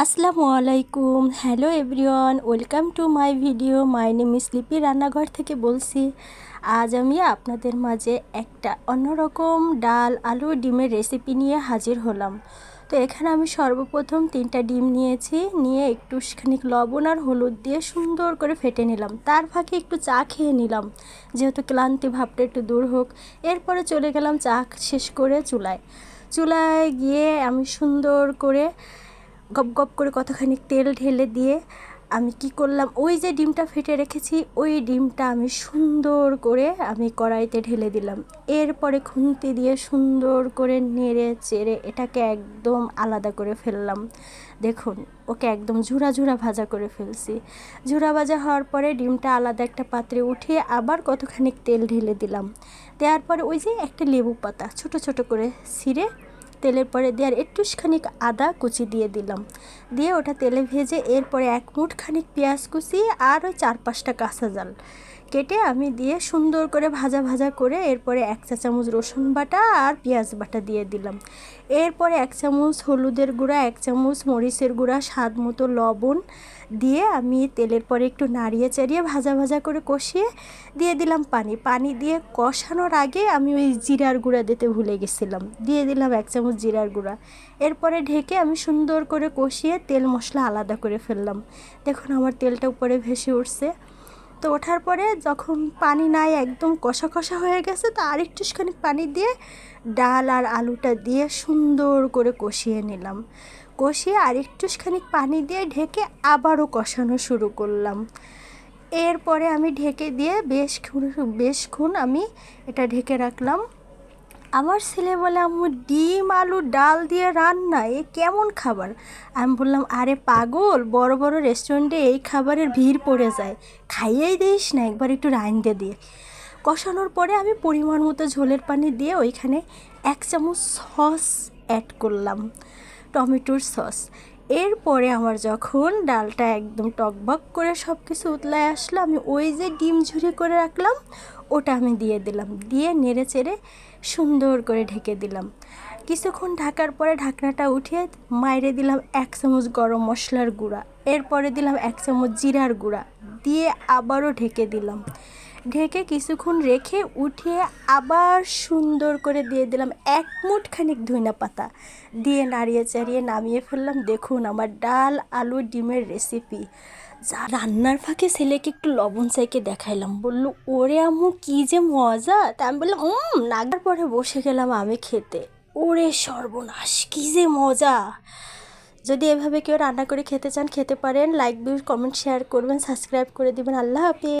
আসসালামু আলাইকুম, hello everyone, welcome to my video. My name is লিপি, রান্নাঘর থেকে বলছি। আজ আমি আপনাদের মাঝে একটা অন্যরকম ডাল আলু ডিমের রেসিপি নিয়ে হাজির হলাম। তো এখানে আমি সর্বপ্রথম 3টা ডিম নিয়েছি, নিয়ে একটুখানি লবণ আর হলুদ দিয়ে সুন্দর করে ফেটে নিলাম। তার ফাঁকে একটু চা খেয়ে নিলাম, যেহেতু ক্লান্তি ভাবটা একটু দূর হোক। এরপরে চলে গেলাম চা শেষ করে চুলায় গিয়ে আমি সুন্দর করে গপ গপ করে কতখানি তেল ঢেলে দিয়ে আমি কি করলাম, ওই যে ডিমটা ফেটে রেখেছি ওই ডিমটা আমি সুন্দর করে আমি কড়াইতে ঢেলে দিলাম। এরপরে খুন্তি দিয়ে সুন্দর করে নেড়ে চেড়ে এটাকে একদম আলাদা করে ফেললাম। দেখুন, ওকে একদম ঝুরা ঝুরা ভাজা করে ফেলছি। ঝুরা ভাজা হওয়ার পরে ডিমটা আলাদা একটা পাত্রে উঠিয়ে আবার কতখানি তেল ঢেলে দিলাম। দেওয়ার পরে ওই যে একটা লেবু পাতা ছোট ছোট করে ছিঁড়ে তেলের পরে দিয়ে আর একটুখানি আদা কুচি দিয়ে দিলাম, দিয়ে ওটা তেলে ভেজে এরপরে 1 মুঠ খানিক পেঁয়াজ কুচি আর ওই 4-5টা কাঁচা জাল কেটে আমি দিয়ে সুন্দর করে ভাজা ভাজা করে এরপরে 1 চা চামচ রসুন বাটা আর পেঁয়াজ বাটা দিয়ে দিলাম। এরপরে 1 চামচ হলুদের গুঁড়া, 1 চামচ মরিচের গুঁড়া, স্বাদ মতো লবণ দিয়ে আমি তেলের পরে একটু নাড়িয়ে চাড়িয়ে ভাজা ভাজা করে কষিয়ে দিয়ে দিলাম পানি দিয়ে কষানোর আগে আমি ওই জিরার গুঁড়া দিতে ভুলে গেছিলাম, দিয়ে দিলাম 1 চামচ জিরার গুঁড়া। এরপরে ঢেকে আমি সুন্দর করে কষিয়ে তেল মশলা আলাদা করে ফেললাম। দেখুন আমার তেলটা উপরে ভেসে উঠছে। তো ওঠার পরে যখন পানি নাই, একদম কষা কষা হয়ে গেছে, তো আরেকটুখানি পানি দিয়ে ডাল আর আলুটা দিয়ে সুন্দর করে কষিয়ে নিলাম। কষিয়ে আরেকটুখানি পানি দিয়ে ঢেকে আবারও কষানো শুরু করলাম। এরপরে আমি ঢেকে দিয়ে বেশক্ষণ আমি এটা ঢেকে রাখলাম। আমার ছেলে বলে, আম্মু ডিম আলু ডাল দিয়ে রান্না, এ কেমন খাবার? আমি বললাম, আরে পাগল, বড় বড় রেস্টুরেন্টে এই খাবারের ভিড় পড়ে যায়, খাইয়েই দিস না, একবার একটু রাইন্দে দিয়ে। কষানোর পরে আমি পরিমাণ মতো ঝোলের পানি দিয়ে ওইখানে 1 চামচ সস অ্যাড করলাম, টমেটোর সস। এরপরে আমার যখন ডালটা একদম টকবক করে সব কিছু উতলায় আসলো, আমি ওই যে ডিম ঝুরি করে রাখলাম ওটা আমি দিয়ে দিলাম, দিয়ে নেড়ে চেড়ে সুন্দর করে ঢেকে দিলাম। কিছুক্ষণ ঢাকার পরে ঢাকনাটা উঠিয়ে মাইরে দিলাম 1 চামচ গরম মশলার গুঁড়া, এরপরে দিলাম 1 চামচ জিরার গুঁড়া, দিয়ে আবারও ঢেকে দিলাম। ঢেকে কিছুক্ষণ রেখে উঠিয়ে আবার সুন্দর করে দিয়ে দিলাম 1 মুঠ খানিক ধইনা পাতা, দিয়ে নাড়িয়ে চাড়িয়ে নামিয়ে ফেললাম। দেখুন আমার ডাল আলু ডিমের রেসিপি। যা রান্নার ফাঁকে ছেলেকে একটু লবণ চাইকে দেখাইলাম, বললো ওরে আম্মু কী যে মজা। তা আমি বললাম নাগার পরে বসে গেলাম আমি খেতে। ওরে সর্বনাশ, কী যে মজা! যদি এভাবে কেউ রান্না করে খেতে চান খেতে পারেন। লাইক, ভিউ, কমেন্ট, শেয়ার করবেন, সাবস্ক্রাইব করে দিবেন। আল্লাহ হাফিজ।